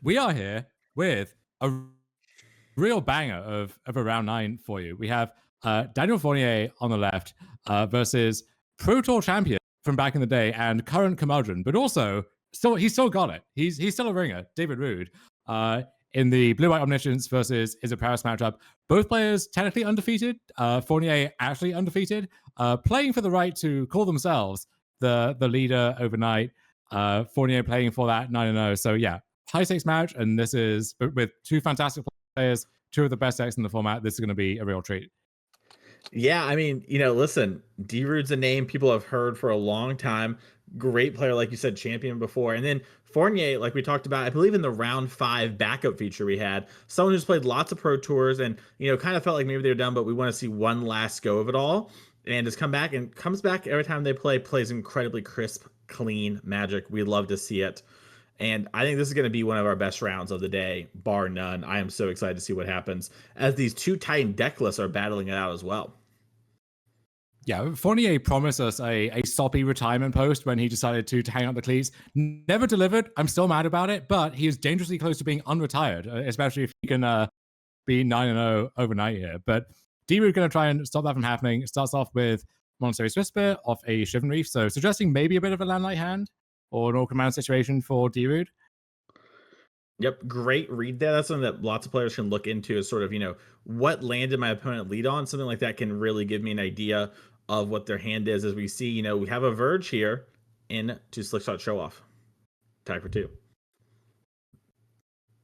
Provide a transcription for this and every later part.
We are here with a real banger of a round 9 for you. We have Daniel Fournier on the left versus Pro Tour champion from back in the day and current curmudgeon, but also he's still got it. He's still a ringer, David Rood. In the Blue White Omniscience versus Is It Paris matchup, both players technically undefeated. Fournier actually undefeated, playing for the right to call themselves the leader overnight. Fournier playing for that 9-0. So yeah, high stakes match, and this is with two fantastic players, two of the best decks in the format. This is going to be a real treat. Yeah, I mean, listen, D-Rude's a name people have heard for a long time. Great player, like you said, champion before. And then Fournier, like we talked about, I believe in the round 5 backup feature we had, someone who's played lots of pro tours and, kind of felt like maybe they were done, but we want to see one last go of it all. And has come back and comes back every time they plays incredibly crisp, clean Magic. We love to see it. And I think this is going to be one of our best rounds of the day, bar none. I am so excited to see what happens as these two Titan Decklists are battling it out as well. Yeah, Fournier promised us a soppy retirement post when he decided to hang up the cleats. Never delivered. I'm still mad about it, but he is dangerously close to being unretired, especially if he can be 9-0 overnight here. But D-Root going to try and stop that from happening. It starts off with Monastery Swiftspear off a Shivan Reef, so suggesting maybe a bit of a landlight hand or an all command situation for D-Root. Yep, great read there. That's something that lots of players can look into is sort of, what land did my opponent lead on? Something like that can really give me an idea of what their hand is. As we see, we have a Verge here into Slickshot Show Off. Tie for 2.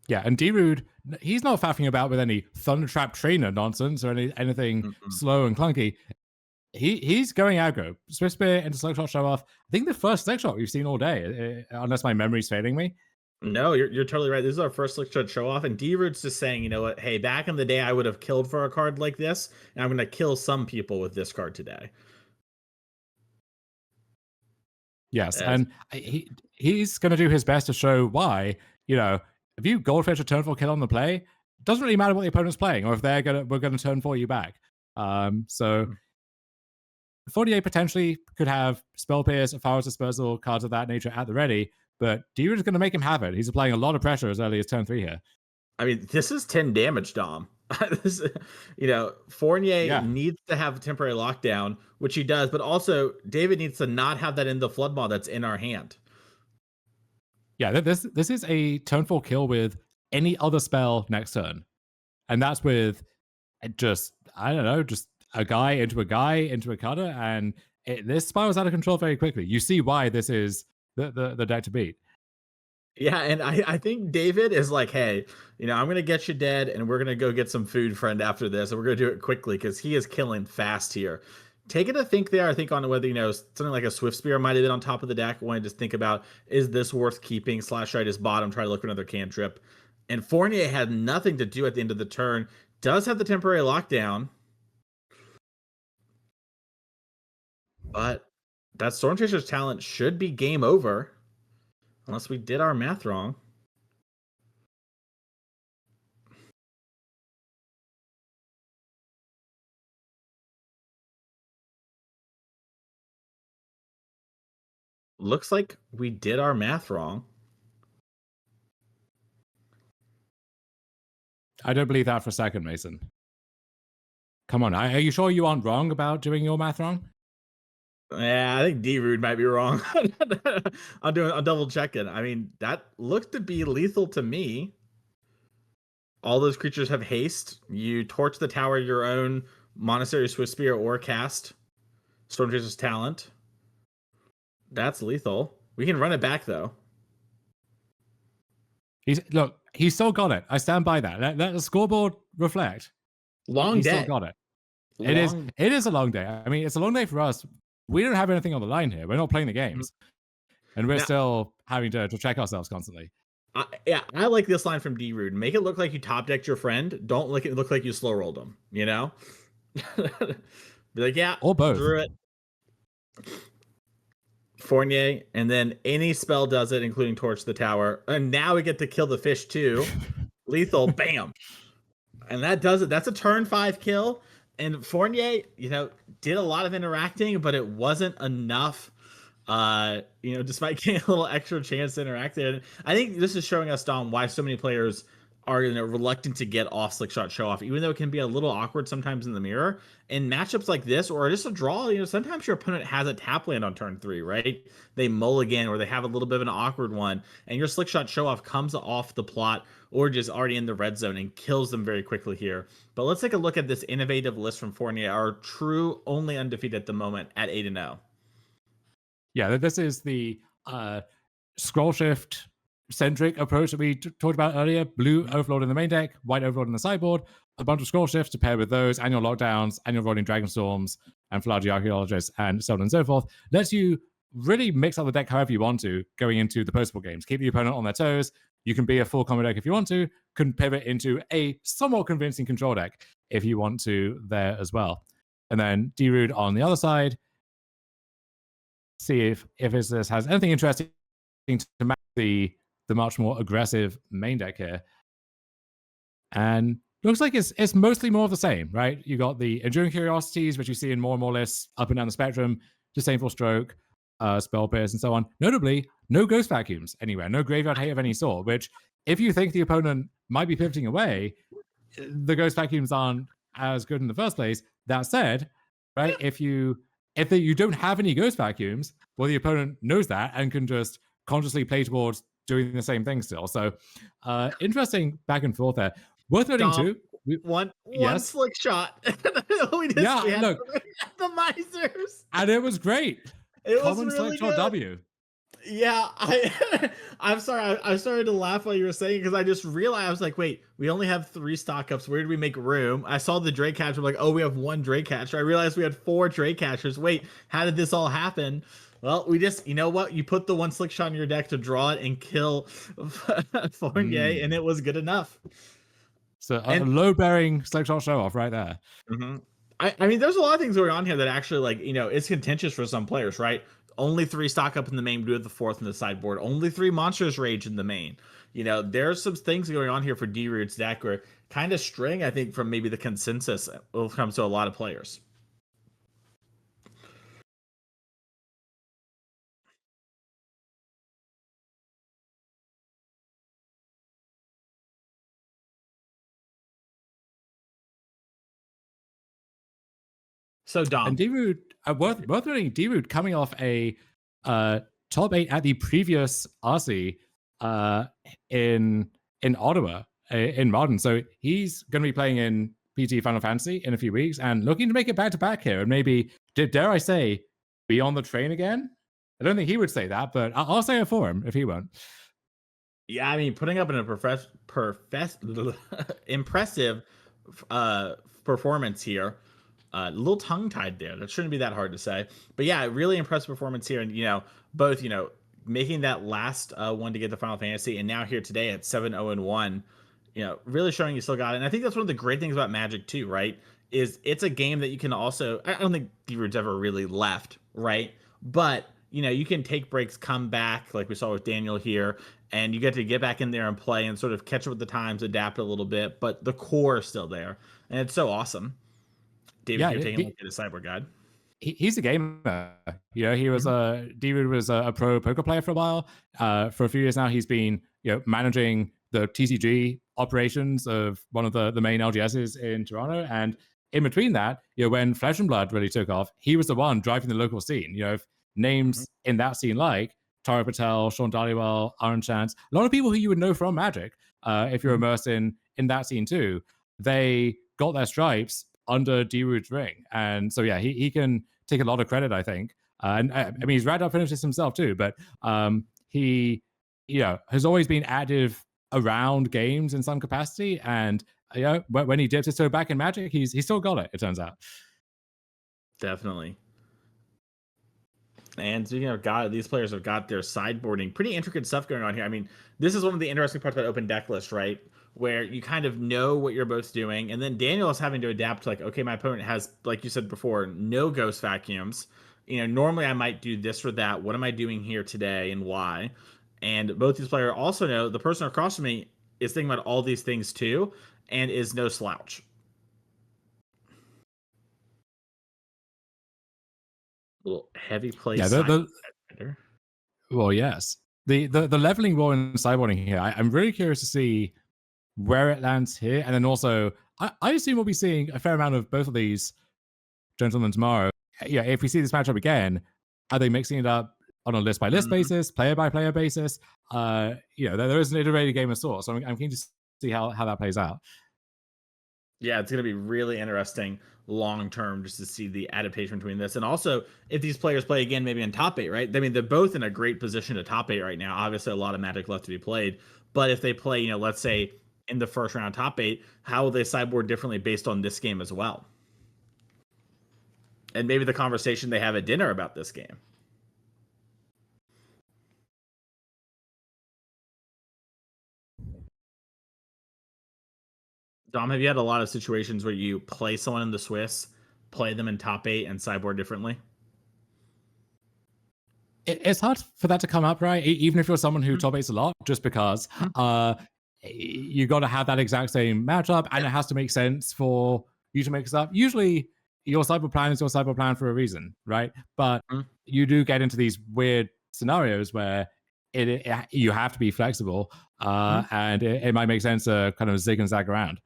Yeah, and D-Rude, he's not faffing about with any Thundertrap Trainer nonsense or anything slow and clunky. He's going aggro. Swiftspear into Slickshot Show Off. I think the first Slickshot we've seen all day, unless my memory's failing me. No, you're totally right. This is our first Slickshot Show Off, and D-Rude's just saying, you know what? Hey, back in the day, I would have killed for a card like this, and I'm going to kill some people with this card today. Yes, and he's going to do his best to show why. If you Goldfish a turn 4 kill on the play, it doesn't really matter what the opponent's playing, or if we're going to turn 4 you back. So Fournier potentially could have Spell Pierce, Pharaoh's Dispersal, cards of that nature at the ready, but D-Root is going to make him have it. He's applying a lot of pressure as early as turn 3 here. I mean, this is 10 damage, Dom. Fournier needs to have a temporary lockdown, which he does, but also David needs to not have that in the Flood Maw that's in our hand. Yeah, this is a turn 4 kill with any other spell next turn. And that's with just a guy into a cutter, and this spirals out of control very quickly. You see why this is the deck to beat. Yeah, and I think David is like, hey, I'm going to get you dead, and we're going to go get some food, friend, after this, and we're going to do it quickly because he is killing fast here. Taking a think there, I think, on whether, something like a Swiftspear might have been on top of the deck. Want to just think about, is this worth keeping? Slash right his bottom, try to look for another cantrip. And Fournier had nothing to do at the end of the turn. Does have the temporary lockdown. But that Storm Chaser's talent should be game over. Unless we did our math wrong. Looks like we did our math wrong. I don't believe that for a second, Mason. Come on, are you sure you aren't wrong about doing your math wrong? Yeah, I think D-Rude might be wrong. I'm double checking. I mean, that looks to be lethal to me. All those creatures have haste. You torch the tower your own Monastery Swiftspear or cast Storm Chaser's talent. That's lethal. We can run it back though. He's still got it. I stand by that. Let the scoreboard reflect. Long day. Still got it. It is a long day. I mean, it's a long day for us. We don't have anything on the line here. We're not playing the games. And we're still having to check ourselves constantly. I like this line from D-Rude. Make it look like you top decked your friend. Don't make it look like you slow rolled them, Be like, yeah. Or both. Drew it. Fournier, and then any spell does it, including Torch the Tower. And now we get to kill the fish too. Lethal, bam. And that does it. That's a turn 5 kill. And Fournier, did a lot of interacting, but it wasn't enough despite getting a little extra chance to interact there. And I think this is showing us, Dom, why so many players are reluctant to get off slick shot show off, even though it can be a little awkward sometimes in the mirror. In matchups like this, or just a draw, sometimes your opponent has a tap land on turn 3, right? They mulligan, or they have a little bit of an awkward one, and your slick shot show off comes off the plot or just already in the red zone and kills them very quickly here. But let's take a look at this innovative list from Fournier, our true only undefeated at the moment at 8-0. Yeah, this is the scroll shift centric approach that we talked about earlier. Blue Overlord in the main deck, white Overlord in the sideboard, a bunch of scroll shifts to pair with those, annual lockdowns, annual rolling Dragonstorms, and Flagy Archaeologists, and so on and so forth. Lets you really mix up the deck however you want to going into the postable games. Keep the opponent on their toes. You can be a full combo deck if you want to, can pivot into a somewhat convincing control deck if you want to there as well. And then D-Rood on the other side, see if this has anything interesting to match the much more aggressive main deck here. And looks like it's mostly more of the same, right? You got the Enduring Curiosities, which you see in more and more lists up and down the spectrum, Disdainful Stroke, Spell Pierce, and so on. Notably, no Ghost Vacuums anywhere, no Graveyard Hate of any sort, which if you think the opponent might be pivoting away, the Ghost Vacuums aren't as good in the first place. That said, right, if you don't have any Ghost Vacuums, well, the opponent knows that and can just consciously play towards doing the same thing still. So interesting back and forth there. Worth noting too. One yes. slick shot. Look, the misers. And it was great. It Common was really slick shot good. W. Yeah, I'm sorry. I started to laugh while you were saying, because I just realized, I was like, wait, we only have 3 stock ups. Where did we make room? I saw the Drake catcher. I'm like, oh, we have 1 Drake catcher. I realized we had 4 Drake catchers. Wait, how did this all happen? Well, we just, you know what? You put the 1 slick shot in your deck to draw it and kill Fournier, and it was good enough. So a low-bearing slick shot show off right there. Mm-hmm. I mean, there's a lot of things going on here that actually, it's contentious for some players, right? Only 3 stock up in the main, do it the 4th in the sideboard. Only 3 monsters rage in the main. There's some things going on here for D-Rood's deck where kind of straying, I think, from maybe the consensus when it comes to a lot of players. So Dom, and D-Rood, worth noting, D-Rood coming off a top 8 at the previous RC in Ottawa in Modern. So he's going to be playing in PT Final Fantasy in a few weeks and looking to make it back to back here, and maybe, dare I say, be on the train again. I don't think he would say that, but I'll say it for him if he won't. Yeah, I mean, putting up an impressive performance here. A little tongue-tied there. That shouldn't be that hard to say. But yeah, really impressive performance here. And, both, making that last one to get the Final Fantasy, and now here today at 7-0-1, really showing you still got it. And I think that's one of the great things about Magic too, right? Is it's a game that you can also, I don't think D-Rood's ever really left, right? But, you can take breaks, come back, like we saw with Daniel here, and you get to get back in there and play and sort of catch up with the times, adapt a little bit, but the core is still there. And it's so awesome. David, you're taking a look at a sideboard guide. He's a gamer. He was D-Rood was a pro poker player for a while. For a few years now, he's been managing the TCG operations of one of the main LGSs in Toronto. And in between that, when Flesh and Blood really took off, he was the one driving the local scene. Names in that scene like Tara Patel, Sean Dhaliwal, Aaron Chance, a lot of people who you would know from Magic, if you're immersed in that scene too, they got their stripes under D-Rood's ring. And so, yeah, he can take a lot of credit, I think. And I mean, he's right up finishes himself too, but he, has always been active around games in some capacity. And, when he dips his toe back in Magic, he's still got it, it turns out. Definitely. And speaking of God, these players have got their sideboarding, pretty intricate stuff going on here. I mean, this is one of the interesting parts about Open Decklist, right? Where you kind of know what you're both doing. And then Daniel is having to adapt to, like, okay, my opponent has, like you said before, no Ghost Vacuums. Normally I might do this or that. What am I doing here today and why? And both these players also know the person across from me is thinking about all these things too and is no slouch. Little heavy play. Yeah, Well, yes. The leveling war in sideboarding here, I'm really curious to see where it lands here. And then also, I assume we'll be seeing a fair amount of both of these gentlemen tomorrow. Yeah, if we see this matchup again, are they mixing it up on a list by list basis, player by player basis? There is an iterated game of sorts. So I'm keen to see how that plays out. Yeah, it's going to be really interesting long term just to see the adaptation between this. And also, if these players play again, maybe in top eight, right? I mean, they're both in a great position to top eight right now. Obviously, a lot of Magic left to be played. But if they play, let's say in the first round top eight, how will they sideboard differently based on this game as well? And maybe the conversation they have at dinner about this game. Dom, have you had a lot of situations where you play someone in the Swiss, play them in top eight, and sideboard differently? It's hard for that to come up, right? Even if you're someone who top eights a lot, just because you got to have that exact same matchup, and it has to make sense for you to mix up. Usually, your sideboard plan is your sideboard plan for a reason, right? But you do get into these weird scenarios where you have to be flexible, and it might make sense to kind of zig and zag around.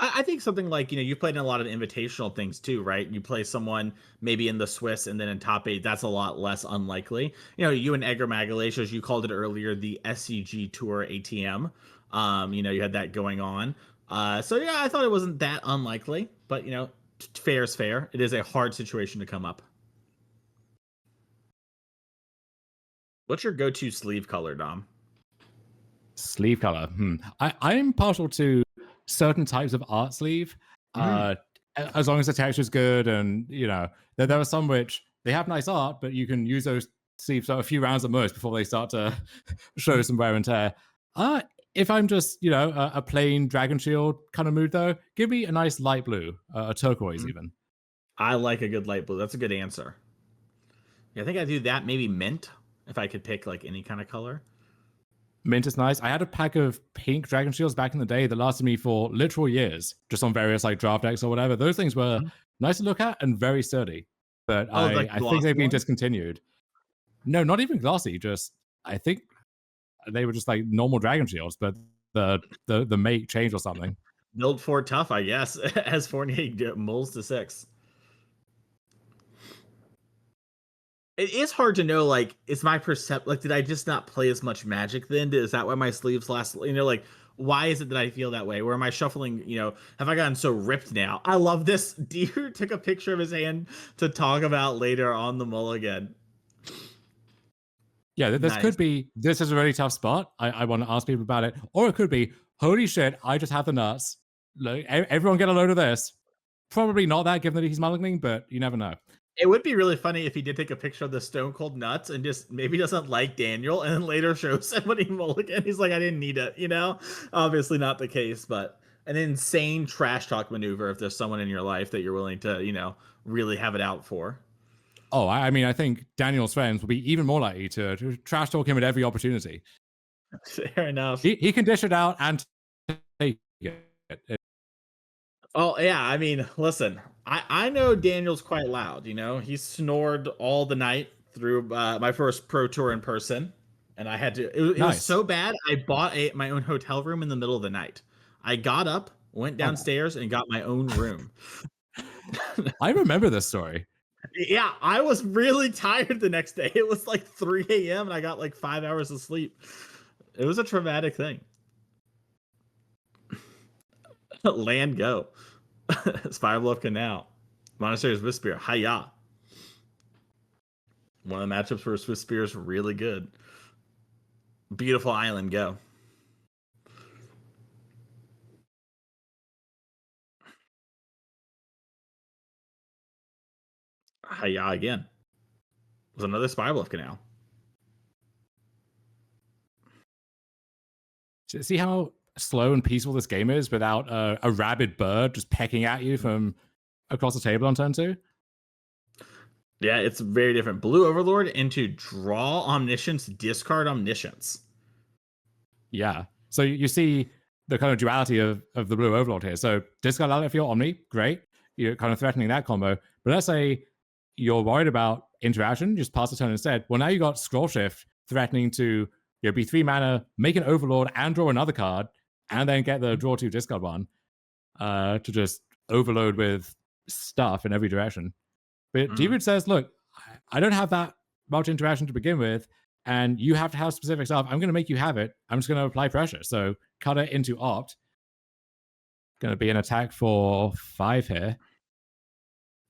I think something like, you played in a lot of invitational things too, right? You play someone maybe in the Swiss and then in top eight, that's a lot less unlikely. You and Edgar Magalhaes, as you called it earlier, the SCG Tour ATM. You had that going on. So yeah, I thought it wasn't that unlikely, but fair is fair. It is a hard situation to come up. What's your go-to sleeve color, Dom? Sleeve color. I'm partial to certain types of art sleeve. As long as the texture is good, and there are some which they have nice art, but you can use those sleeves for a few rounds at most before they start to show some wear and tear. If I'm just a plain Dragon Shield kind of mood, though, give me a nice light blue, a turquoise even. I like a good light blue. That's a good answer. Yeah, I think I do that. Maybe mint, if I could pick like any kind of color. Mint is nice. I had a pack of pink Dragon Shields back in the day that lasted me for literal years, just on various like draft decks or whatever. Those things were nice to look at and very sturdy. But I think they've been discontinued. No, not even glossy. Just I think they were just like normal Dragon Shields, but the make changed or something. Build for tough, I guess, as Fournier mulls to 6. It is hard to know, like, is my percept like, did I just not play as much Magic then? Is that why my sleeves last? Like, why is it that I feel that way? Where am I shuffling? Have I gotten so ripped now? I love this. Deer took a picture of his hand to talk about later on the mulligan. Yeah, this could be, this is a really tough spot. I want to ask people about it. Or it could be, holy shit, I just have the nuts. Like, everyone get a load of this. Probably not that, given that he's mulliganing, but you never know. It would be really funny if he did take a picture of the Stone Cold Nuts and just maybe doesn't like Daniel, and then later shows him when he mulligan. He's like, I didn't need it, Obviously not the case, but an insane trash talk maneuver if there's someone in your life that you're willing to, really have it out for. Oh, I mean, I think Daniel's friends will be even more likely to trash talk him at every opportunity. Fair enough. He can dish it out and take it. Oh yeah, I mean, listen, I know Daniel's quite loud. He snored all the night through my first pro tour in person, and I had to. It was so bad. I bought my own hotel room in the middle of the night. I got up, went downstairs, and got my own room. I remember this story. Yeah, I was really tired the next day. It was like 3 a.m. and I got like 5 hours of sleep. It was a traumatic thing. Land go. Spirebluff Canal. Monastery's Swiss Spear. Hiya. One of the matchups for Swiss Spear is really good. Beautiful island go. Hiya again. It was another Spirebluff Canal. See how slow and peaceful this game is without a rabid bird just pecking at you from across the table on turn 2? Yeah, it's very different. Blue Overlord into draw Omniscience, discard Omniscience. Yeah. So you see the kind of duality of the Blue Overlord here. So discard outlet for your Omni, great. You're kind of threatening that combo. But let's say you're worried about interaction, just pass the turn instead. Well, now you got Scroll Shift threatening to be 3 mana, make an Overlord and draw another card, and then get the draw 2 discard one to just overload with stuff in every direction. But D-Root says, look, I don't have that much interaction to begin with, and you have to have specific stuff. I'm going to make you have it. I'm just going to apply pressure. So cut it into opt. Going to be an attack for 5 here.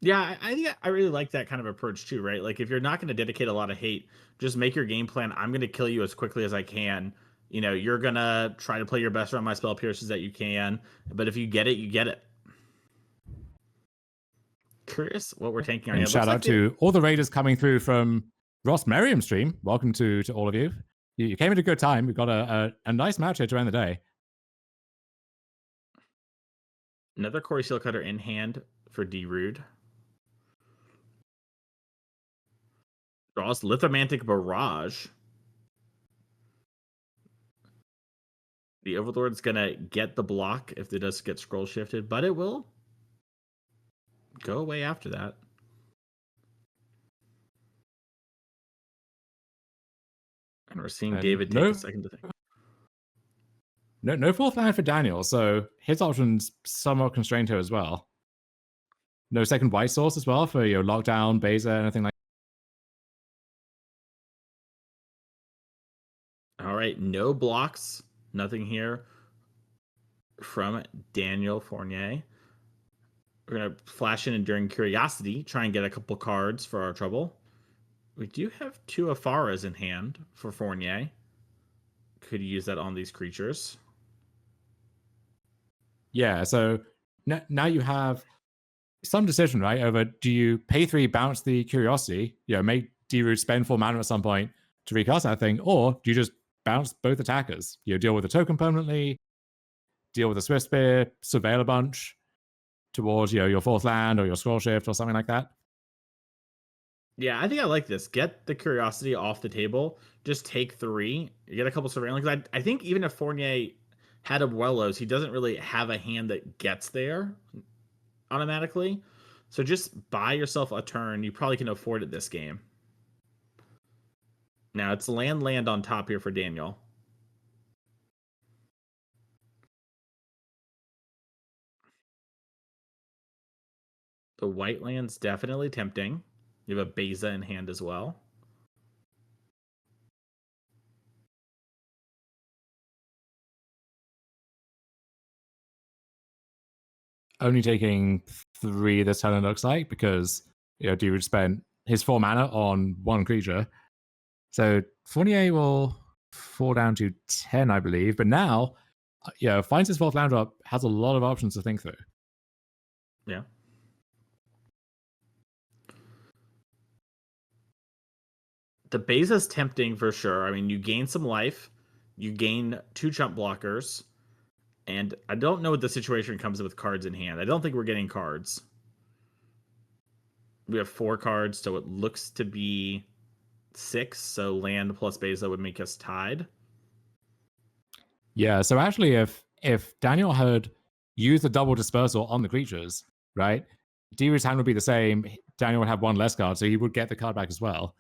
Yeah, I think I really like that kind of approach too, right? Like if you're not going to dedicate a lot of hate, just make your game plan. I'm going to kill you as quickly as I can. You're going to try to play your best around my spell pierces that you can. But if you get it, you get it. Curious what we're taking. And shout out to all the raiders coming through from Ross Merriam stream. Welcome to all of you. You came at a good time. We've got a nice match here to end the day. Another Corey Steelcutter in hand for D-Rood. Draws Lithomantic Barrage. The Overlord's going to get the block if it does get scroll shifted, but it will go away after that. And we're seeing David take a second to think. No 4th land for Daniel, so his option's somewhat constrained here as well. No second white source as well for your lockdown, Beza, anything like that. All right, no blocks, nothing here from Daniel Fournier. We're going to flash in Enduring Curiosity, try and get a couple cards for our trouble. We do have 2 Afaras in hand for Fournier. Could use that on these creatures. Yeah, so now you have some decision, right? Over do you pay 3, bounce the Curiosity, make D-Root spend 4 mana at some point to recast that thing, or do you just bounce both attackers? Deal with the token permanently, deal with the Swift Spear, surveil a bunch towards your 4th land or your Scroll Shift or something like that. Yeah, I think I like this. Get the Curiosity off the table. Just take 3. You get a couple surveillance. I think even if Fournier had Abuelos, he doesn't really have a hand that gets there automatically. So just buy yourself a turn. You probably can afford it this game. Now it's land on top here for Daniel. The white land's definitely tempting. You have a Beza in hand as well. Only taking 3 this turn, it looks like, because D-Root spent his 4 mana on 1 creature. So Fournier will fall down to 10, I believe. But now, finds his 4th land drop, has a lot of options to think through. Yeah. The Beza's tempting for sure. I mean, you gain some life, you gain 2 chump blockers, and I don't know what the situation comes with cards in hand. I don't think we're getting cards. We have 4 cards, so it looks to be 6. So land plus Beza would make us tied. Yeah. So actually, if Daniel had used the double dispersal on the creatures, right, D-Root's hand would be the same. Daniel would have 1 less card, so he would get the card back as well.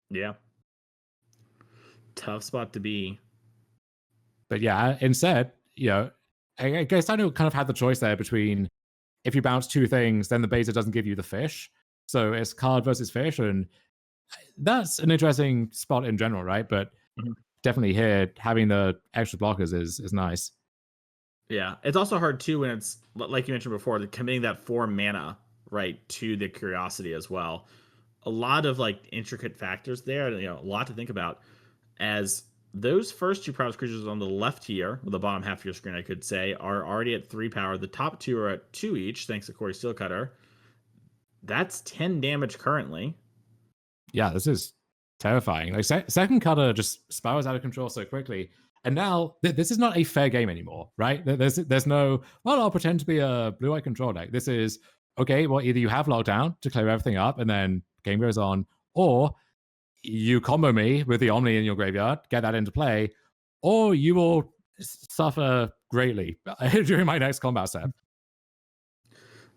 Yeah. Tough spot to be. But yeah, instead, I guess Daniel kind of had the choice there between if you bounce 2 things, then the Beza doesn't give you the fish. So it's card versus fish, and that's an interesting spot in general, right? But definitely here, having the extra blockers is nice. Yeah, it's also hard too when it's like you mentioned before, committing that 4 mana right to the Curiosity as well. A lot of intricate factors there, a lot to think about. As those first 2 prowess creatures on the left here, the bottom half of your screen, I could say, are already at 3 power. The top 2 are at 2 each, thanks to Corey Steelcutter. That's 10 damage currently. Yeah, this is terrifying. Second Cutter just spirals out of control so quickly. And now, this is not a fair game anymore, right? There's no, well, I'll pretend to be a blue-eye control deck. This is, okay, well, either you have lockdown to clear everything up and then game goes on, or you combo me with the Omni in your graveyard, get that into play, or you will suffer greatly during my next combat set. All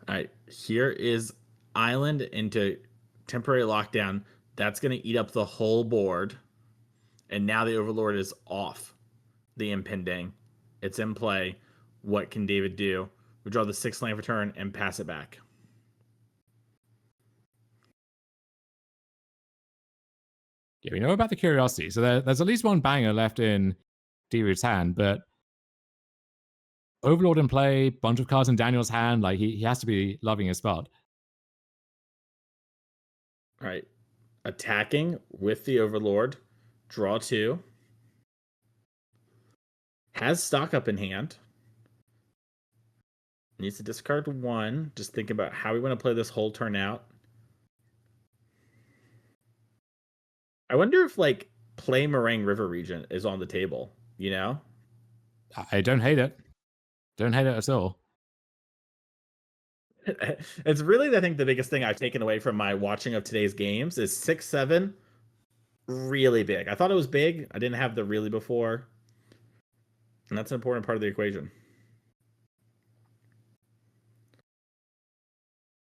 right, here is island into temporary lockdown. That's going to eat up the whole board. And now the Overlord is off the impending. It's in play. What can David do? We draw the 6 land for turn and pass it back. Yeah, we know about the curiosity. So there's at least one banger left in D-Root's hand, but Overlord in play, bunch of cards in Daniel's hand. Like he has to be loving his spot. All right. Attacking with the Overlord. Draw 2. Has stock up in hand. Needs to discard 1. Just think about how we want to play this whole turn out. I wonder if like play Meringue River region is on the table, you know? I don't hate it. Don't hate it at all. It's really, I think, the biggest thing I've taken away from my watching of today's games is 6-7, really big. I thought it was big. I didn't have the really before. And that's an important part of the equation.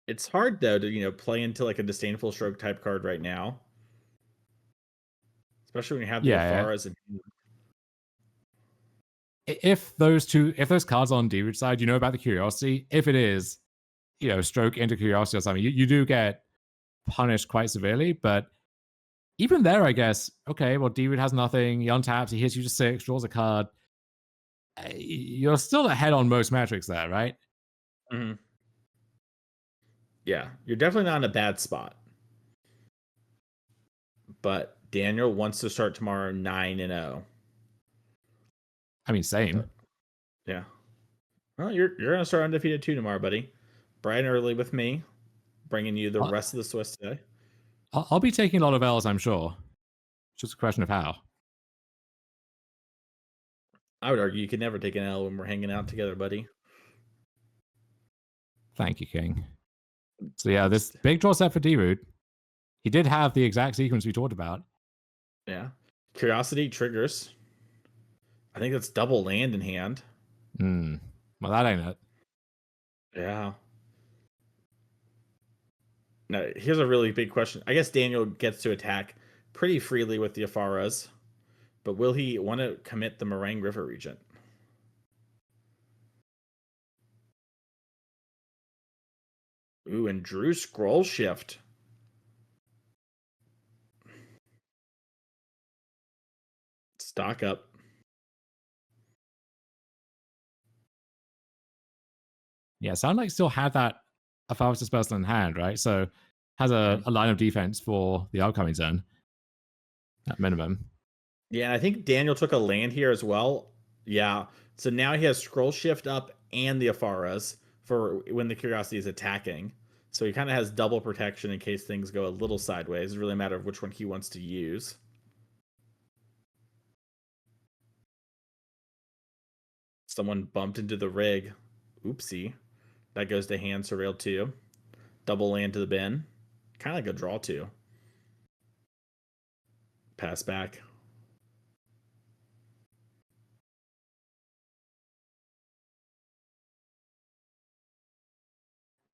It's hard though to, play into like a disdainful stroke type card right now. Especially when you have the Afaras and if those cards on D-Root side, you know about the curiosity. If it is, stroke into curiosity or something, you do get punished quite severely. But even there, I guess, okay, well, D-Root has nothing. He untaps, he hits you to 6, draws a card. You're still ahead on most metrics there, right? Mm-hmm. Yeah, you're definitely not in a bad spot. But Daniel wants to start tomorrow 9-0. I mean, same. But, yeah. Well, you're gonna start undefeated too tomorrow, buddy. Bright and early with me, bringing you the rest of the Swiss today. I'll be taking a lot of L's, I'm sure. It's just a question of how. I would argue you could never take an L when we're hanging out together, buddy. Thank you, King. So yeah, this big draw set for D-Root. He did have the exact sequence we talked about. Yeah. Curiosity triggers. I think that's double land in hand. Well, that ain't it. Yeah. Now, here's a really big question. I guess Daniel gets to attack pretty freely with the Afaras, but will he want to commit the Meringue River Regent? Ooh, and Drew Scroll Shift. Stock up. Yeah, sound like still had that Afaris Dispersal in hand, right? So has a line of defense for the upcoming turn at minimum. Yeah, I think Daniel took a land here as well. Yeah. So now he has Scroll Shift up and the Afaras for when the Curiosity is attacking. So he kind of has double protection in case things go a little sideways. It's really a matter of which one he wants to use. Someone bumped into the rig. Oopsie. That goes to hand Surreal 2. Double land to the bin. Kind of like a draw 2. Pass back.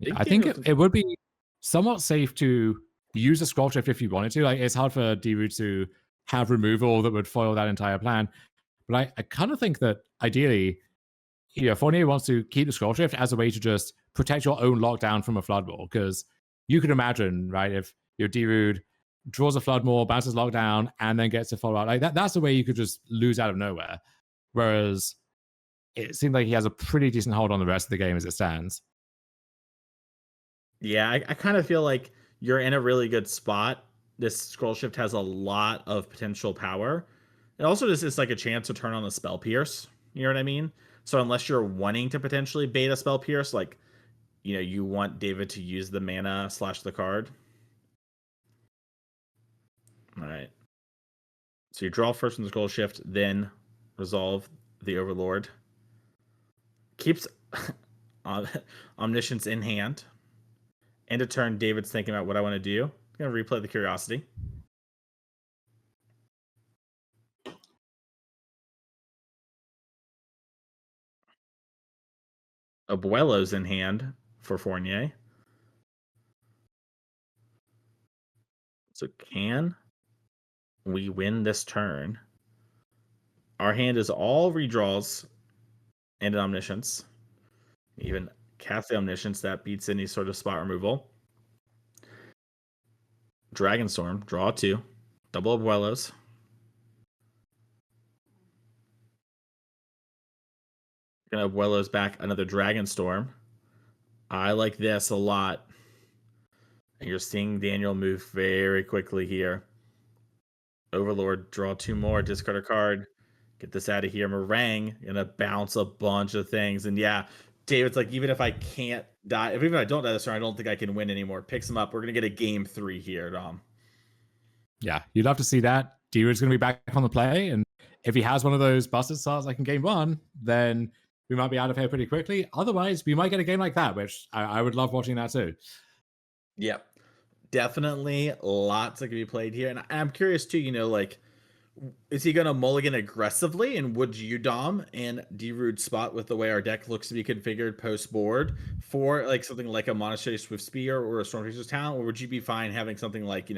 Yeah, I think it would be somewhat safe to use a scroll shift if you wanted to. Like, it's hard for D-Root to have removal that would foil that entire plan. But I kind of think that ideally, Fournier wants to keep the scroll shift as a way to just protect your own lockdown from a flood wall. Because you could imagine, right, if your D-Root draws a flood wall, bounces lockdown, and then gets to follow out, like that's the way you could just lose out of nowhere. Whereas it seems like he has a pretty decent hold on the rest of the game as it stands. Yeah, I kind of feel like you're in a really good spot. This scroll shift has a lot of potential power. It also just is like a chance to turn on the spell pierce. You know what I mean? So unless you're wanting to potentially bait a spell pierce, like you want David to use the mana / the card. All right. So you draw first from the scroll shift, then resolve the Overlord. Keeps Omniscience in hand. End of turn, David's thinking about what I want to do. I'm going to replay the Curiosity. Abuelo's in hand for Fournier. So can we win this turn? Our hand is all redraws and an omniscience. Even cast the omniscience that beats any sort of spot removal. Dragonstorm, draw two. Double Abuelos. Gonna Abuelos back another Dragonstorm. I like this a lot. And you're seeing Daniel move very quickly here. Overlord, draw two more, discard a card. Get this out of here. Meringue, gonna bounce a bunch of things. And yeah, David's like, even if I can't die, if even if I don't die this turn, I don't think I can win anymore. Picks him up. We're gonna get a game 3 here, Dom. Yeah, you'd love to see that. D-Root's going to be back on the play, and if he has one of those busted starts like in game 1, then we might be out of here pretty quickly. Otherwise, we might get a game like that, which I would love watching that too. Yep. Definitely lots that can be played here. And I'm curious too, like, is he going to mulligan aggressively? And would you, Dom, and D-Root spot with the way our deck looks to be configured post board for like something like a Monastery Swift Spear or a Stormchaser's Talent? Or would you be fine having something like,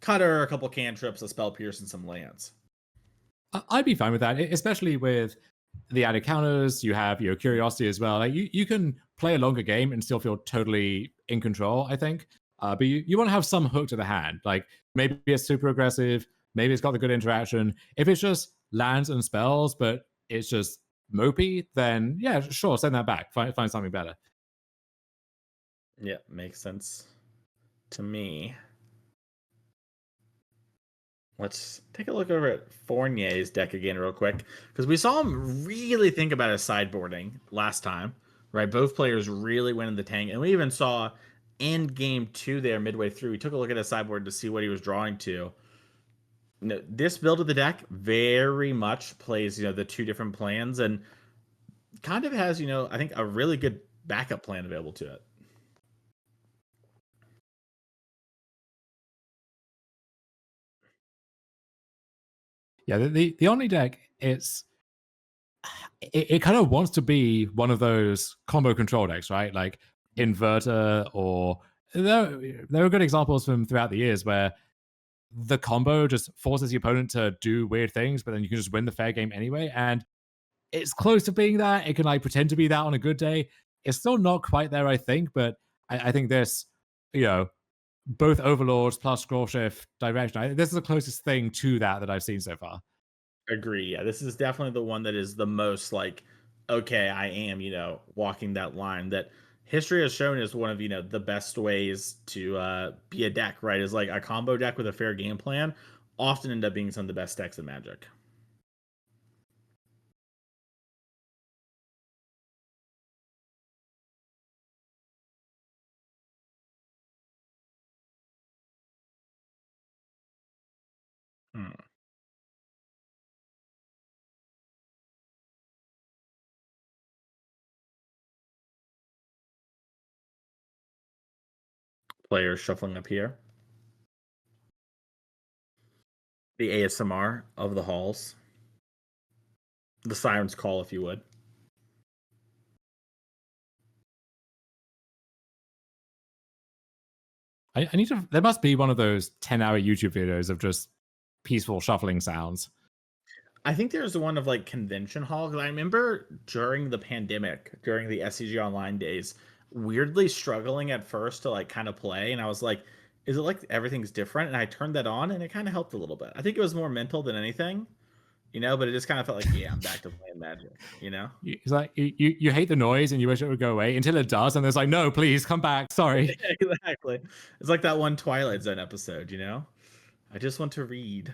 Cutter, a couple cantrips, a Spell Pierce, and some lands? I'd be fine with that, especially with the added counters. You have your curiosity as well. Like you can play a longer game and still feel totally in control, I think. But you want to have some hook to the hand. Like maybe it's super aggressive, maybe it's got the good interaction. If it's just lands and spells, but it's just mopey, then yeah, sure, send that back. Find something better. Yeah, makes sense to me. Let's take a look over at Fournier's deck again, real quick, because we saw him really think about his sideboarding last time, right? Both players really went in the tank, and we even saw in game 2 there, midway through, we took a look at his sideboard to see what he was drawing to. This build of the deck very much plays, the two different plans, and kind of has, I think a really good backup plan available to it. Yeah, the Omni deck, it kind of wants to be one of those combo control decks, right? Like Inverter, or there are good examples from throughout the years where the combo just forces the opponent to do weird things, but then you can just win the fair game anyway. And it's close to being that. It can like pretend to be that on a good day. It's still not quite there, I think, but I think this, you know, both Overlords plus Scroll Shift Direction, this is the closest thing to that I've seen so far. Agree. Yeah, this is definitely the one that is the most like, okay, I am, walking that line that history has shown is one of, the best ways to be a deck, right? Is like a combo deck with a fair game plan often end up being some of the best decks in Magic. Hmm. Players shuffling up here. The ASMR of the halls. The siren's call, if you would. I need to, there must be one of those 10-hour YouTube videos of just peaceful shuffling sounds. I think there's one of like convention hall because I remember during the pandemic, during the SCG Online days, weirdly struggling at first to like kind of play, and I was like, "Is it like everything's different?" And I turned that on, and it kind of helped a little bit. I think it was more mental than anything, but it just kind of felt like, yeah, I'm back to playing Magic. It's like you hate the noise and you wish it would go away until it does, and there's like, no, please come back. Sorry. Exactly. It's like that one Twilight Zone episode. I just want to read.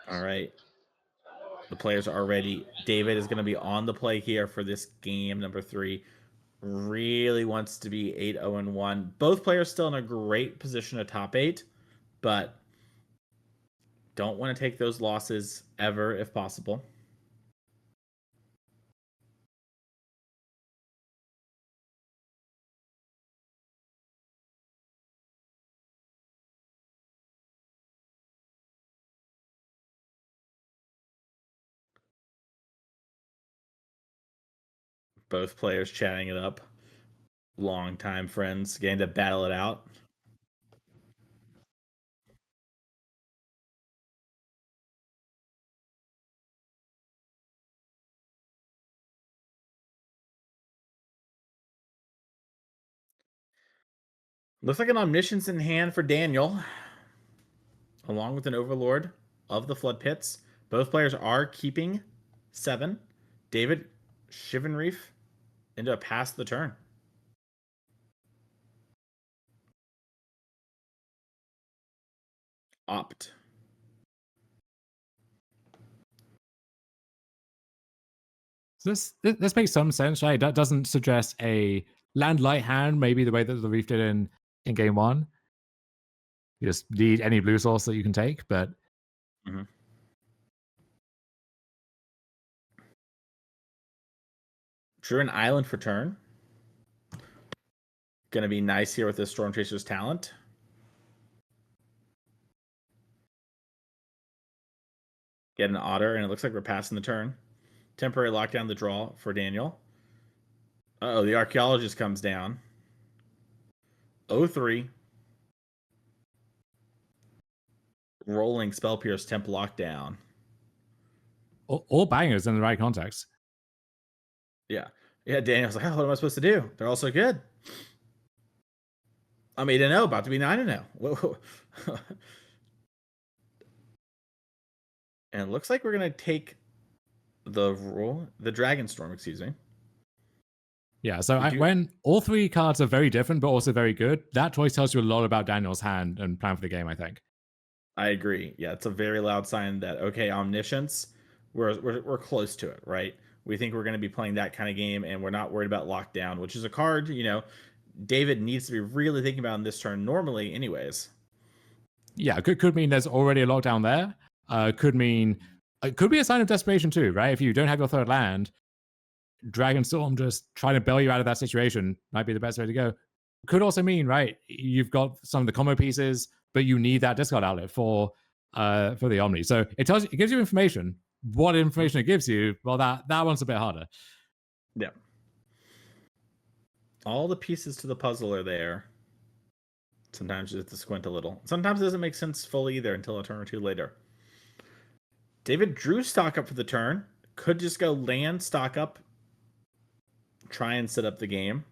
All right. The players are ready. David is going to be on the play here for this game number 3. Really wants to be 8-0-1. Both players still in a great position to top 8, but don't want to take those losses ever if possible. Both players chatting it up. Longtime friends getting to battle it out. Looks like an omniscience in hand for Daniel, along with an overlord of the flood pits. Both players are keeping 7. David Shivenreef into a pass the turn. Opt. So this makes some sense, right? That doesn't suggest a land light hand, maybe the way that the Reef did in game one. You just need any blue source that you can take, but Mhm. Drew an island for turn. Gonna be nice here with this Storm Chaser's talent. Get an otter, and it looks like we're passing the turn. Temporary lockdown the draw for Daniel. Uh-oh, the archaeologist comes down. 0-3. Rolling Spell Pierce Temp lockdown. all bangers in the right context. Yeah. Yeah, Daniel's like, oh, what am I supposed to do? They're all so good. I'm 8-0, about to be 9-0. Whoa. And it looks like we're gonna take the Dragon Storm, excuse me. Yeah, so when all three cards are very different but also very good, that choice tells you a lot about Daniel's hand and plan for the game, I think. I agree. Yeah, it's a very loud sign that, okay, Omniscience, we're close to it, right? We think we're going to be playing that kind of game, and we're not worried about Lockdown, which is a card, David needs to be really thinking about in this turn normally anyways. Yeah, could mean there's already a lockdown there. Could mean it could be a sign of desperation too, right? If you don't have your third land, Dragonstorm just trying to bail you out of that situation might be the best way to go. Could also mean, right, you've got some of the combo pieces, but you need that discard outlet for the Omni. So it gives you information. What information it gives you, well, that one's a bit harder. Yeah. All the pieces to the puzzle are there. Sometimes you have to squint a little. Sometimes it doesn't make sense fully either until a turn or two later. David drew stock up for the turn. Could just go land, stock up, try and set up the game.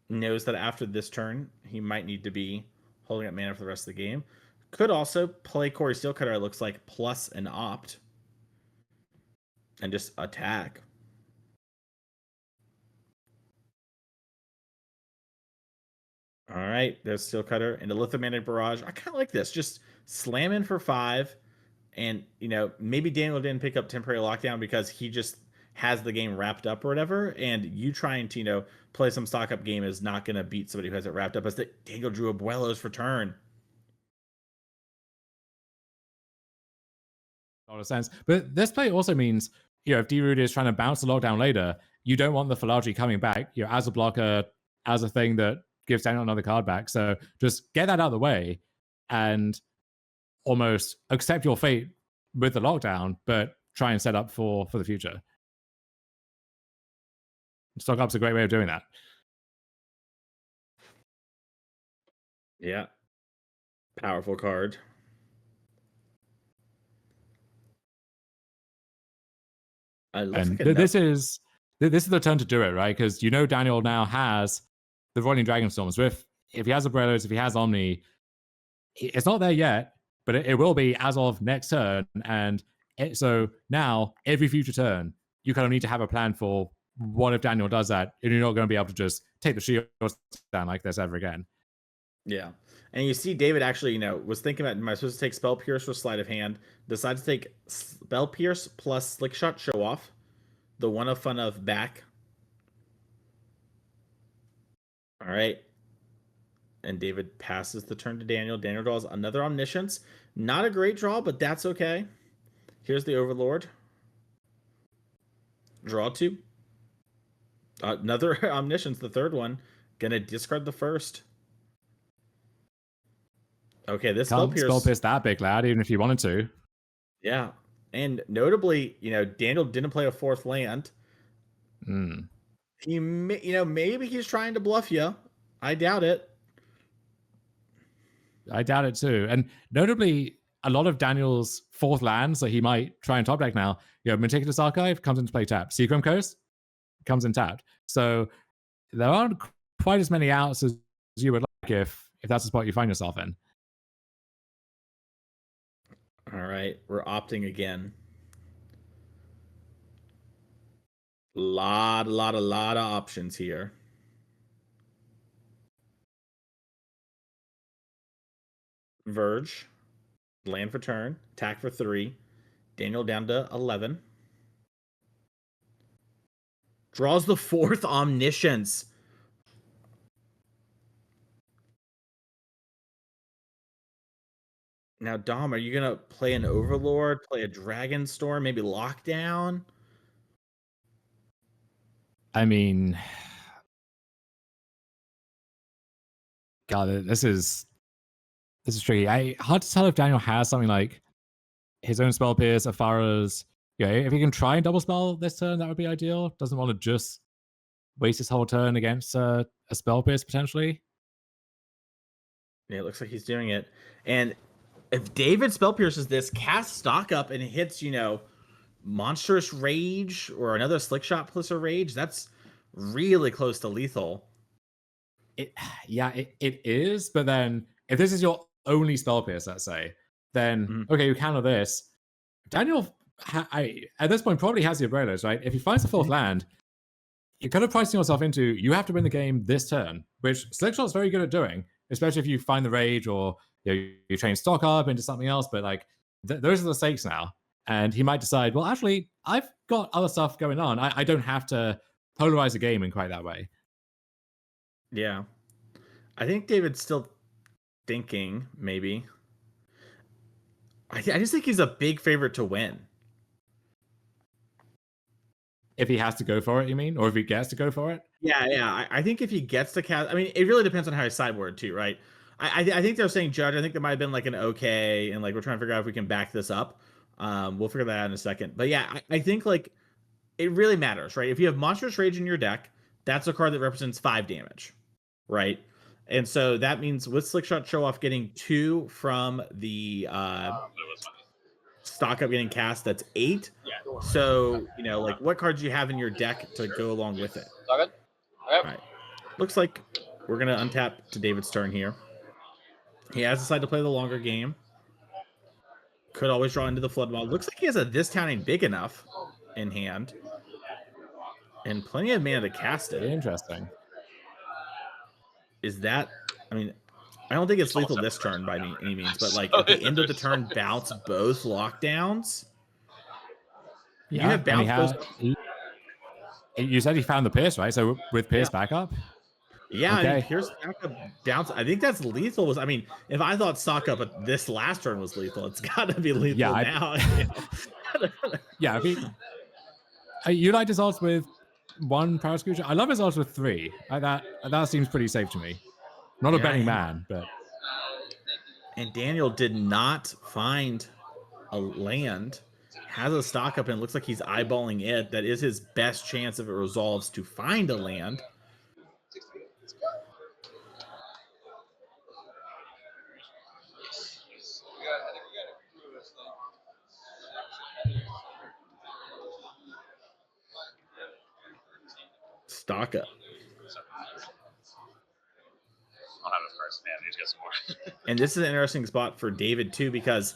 Knows that after this turn, he might need to be holding up mana for the rest of the game. Could also play Corey Steelcutter, it looks like, plus an opt. And just attack. All right, there's Steelcutter and a Lithomantic Barrage. I kind of like this. Just slam in for 5. And, maybe Daniel didn't pick up Temporary Lockdown because he just has the game wrapped up or whatever. And you trying to, play some stock up game is not going to beat somebody who has it wrapped up. As that Daniel drew Abuelos for turn. A lot of sense. But this play also means, if D-Root is trying to bounce the lockdown later, you don't want the Philology coming back, as a blocker, as a thing that gives Daniel another card back. So just get that out of the way and almost accept your fate with the lockdown, but try and set up for the future. Stock up's a great way of doing that. Yeah. Powerful card. And this is the turn to do it, right? Because Daniel now has the Rolling Dragonstorms. So if he has Abuelos, if he has Omni, it's not there yet, but it will be as of next turn. And so now, every future turn, you kind of need to have a plan for what if Daniel does that, and you're not going to be able to just take the shields down like this ever again. Yeah. And you see David actually, was thinking about, am I supposed to take Spell Pierce or Sleight of Hand? Decides to take Spell Pierce plus Slick Shot Show Off. The one of fun of back. All right. And David passes the turn to Daniel. Daniel draws another Omniscience. Not a great draw, but that's okay. Here's the Overlord. Draw 2. Another Omniscience, the third one. Gonna discard the first. Okay, this Can't Spell Pierce that big, lad, even if you wanted to. Yeah. And notably, Daniel didn't play a fourth land. maybe he's trying to bluff you. I doubt it. I doubt it too. And notably, a lot of Daniel's fourth lands that he might try and top deck now, Meticulous Archive comes into play tapped. Seachrome Coast comes in tapped. So there aren't quite as many outs as you would like if that's the spot you find yourself in. All right, we're opting again. Lot of options here. Verge, land for turn, attack for 3. Daniel down to 11. Draws the 4th Omniscience. Now, Dom, are you gonna play an Overlord, play a Dragon Storm, maybe Lockdown? I mean, God, this is tricky. Hard to tell if Daniel has something like his own spell pierce, as far as if he can try and double spell this turn, that would be ideal. Doesn't want to just waste his whole turn against a spell pierce potentially. Yeah, it looks like he's doing it. And if David spell pierces this, casts Stock Up and hits, Monstrous Rage or another Slick Shot plus a Rage, that's really close to lethal. It is, but then if this is your only spell pierce, let's say, then okay, you counter this. Daniel, at this point, probably has the Abuelos, right? If he finds the 4th land, you're kind of pricing yourself into you have to win the game this turn, which Slickshot's very good at doing, especially if you find the Rage or you train Stock Up into something else. But like those are the stakes now, and he might decide, well, actually, I've got other stuff going on. I don't have to polarize a game in quite that way. Yeah. I think David's still thinking, maybe. I just think he's a big favorite to win. If he has to go for it, you mean? Or if he gets to go for it? Yeah. I think if he gets to cast... I mean, it really depends on how he sideboard, too, right? I think they're saying Judge. I think there might have been like an okay, and like we're trying to figure out if we can back this up. We'll figure that out in a second. But yeah, I think like it really matters, right? If you have Monstrous Rage in your deck, that's a card that represents 5 damage, right? And so that means with Slickshot Show Off getting 2 from the Stock Up getting cast, that's 8. So, like what cards you have in your deck to go along with it. All good? All right. Looks like we're going to untap to David's turn here. He has decided to play the longer game. Could always draw into the Flood Wall. Looks like he has a This Town Ain't Big Enough in hand. And plenty of mana to cast it. Interesting. Is that... I mean, I don't think it's lethal this turn by any means, but like at the end of the turn, bounce both lockdowns. Yeah, you have bounce you said he found the Pierce, right? So with Pierce backup? Yeah, okay. I mean, Pierce backup bounce. I think that's lethal. I mean, if I thought Stock Up this last turn was lethal, it's got to be lethal now. Yeah, you like his odds with 1 Power Scooter? I love his odds with 3. That seems pretty safe to me. Not a betting man, but... And Daniel did not find a land. Has a Stock Up and it looks like he's eyeballing it. That is his best chance if it resolves to find a land. Stock Up. I'll have it first, man. I need to get some more. And this is an interesting spot for David too, because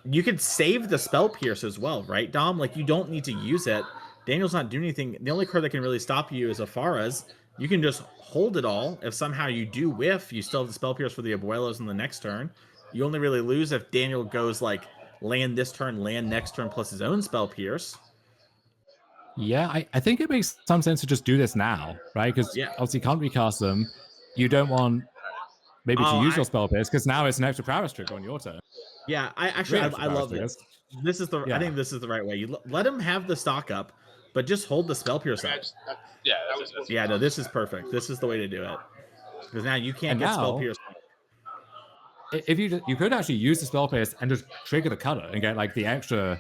you could save the Spell Pierce as well, right, Dom? Like you don't need to use it. Daniel's not doing anything. The only card that can really stop you is Afara's. You can just hold it all. If somehow you do whiff, you still have the Spell Pierce for the Abuelos in the next turn. You only really lose if Daniel goes like land this turn, land next turn, plus his own Spell Pierce. Yeah, I think it makes some sense to just do this now, right? Because obviously you can't recast them. You don't want maybe to use your Spell Pierce, because now it's an extra prowess trick on your turn. Yeah, I love this. This is I think this is the right way. You let him have the Stock Up, but just hold the Spell Pierce up. No, this is perfect. This is the way to do it. Because now you can't get Spell Pierce. If you could actually use the Spell Pierce and just trigger the cutter and get like the extra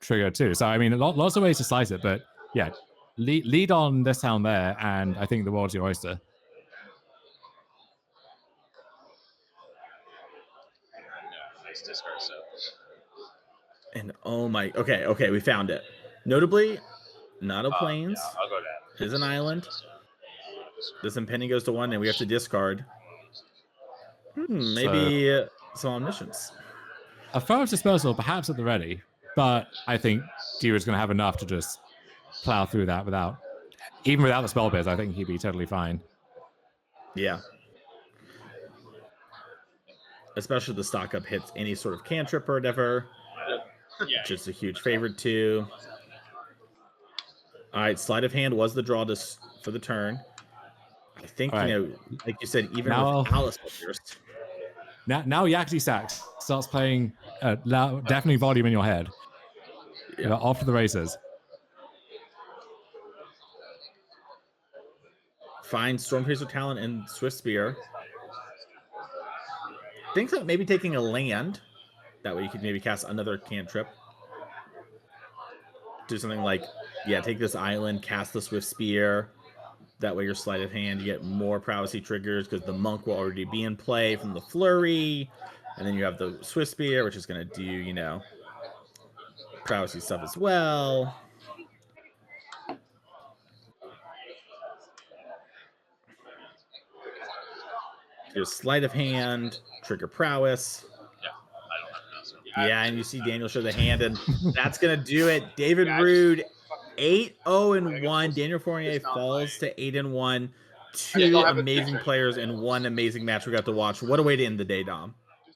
trigger too. So I mean, lots of ways to slice it, but yeah, lead on this town there, and I think the world's your oyster. Nice discard set. And oh my, okay, we found it. Notably, not a plains. Yeah, I'll go down. Is an island. This impending goes to 1, and we have to discard. Maybe some omniscience. A Pharaoh's Dispersal, perhaps at the ready, but I think D-Root's going to have enough to just plow through that even without the spell biz. I think he'd be totally fine. Yeah. Especially the stock up hits any sort of cantrip or whatever. Yeah. Which is a huge favorite too. All right, sleight of hand was the draw for the turn. I think, right. like you said, even now, with Alice first. Now Yakety Sax starts playing definitely volume in your head. Yeah. Off to the races. Find Stormchaser Talent and Swift Spear. Think that maybe taking a land. That way you could maybe cast another cantrip. Do something like, take this island, cast the Swift Spear. That way your sleight of hand, you get more prowessy triggers because the monk will already be in play from the flurry. And then you have the Swift Spear, which is going to do, prowessy stuff as well. Your sleight of hand, trigger prowess. Yeah, and you see Daniel show the hand, and that's going to do it. David Rood, 8-0-1. Daniel Fournier falls to 8-1. 2 amazing players and 1 amazing match we got to watch. What a way to end the day, Dom.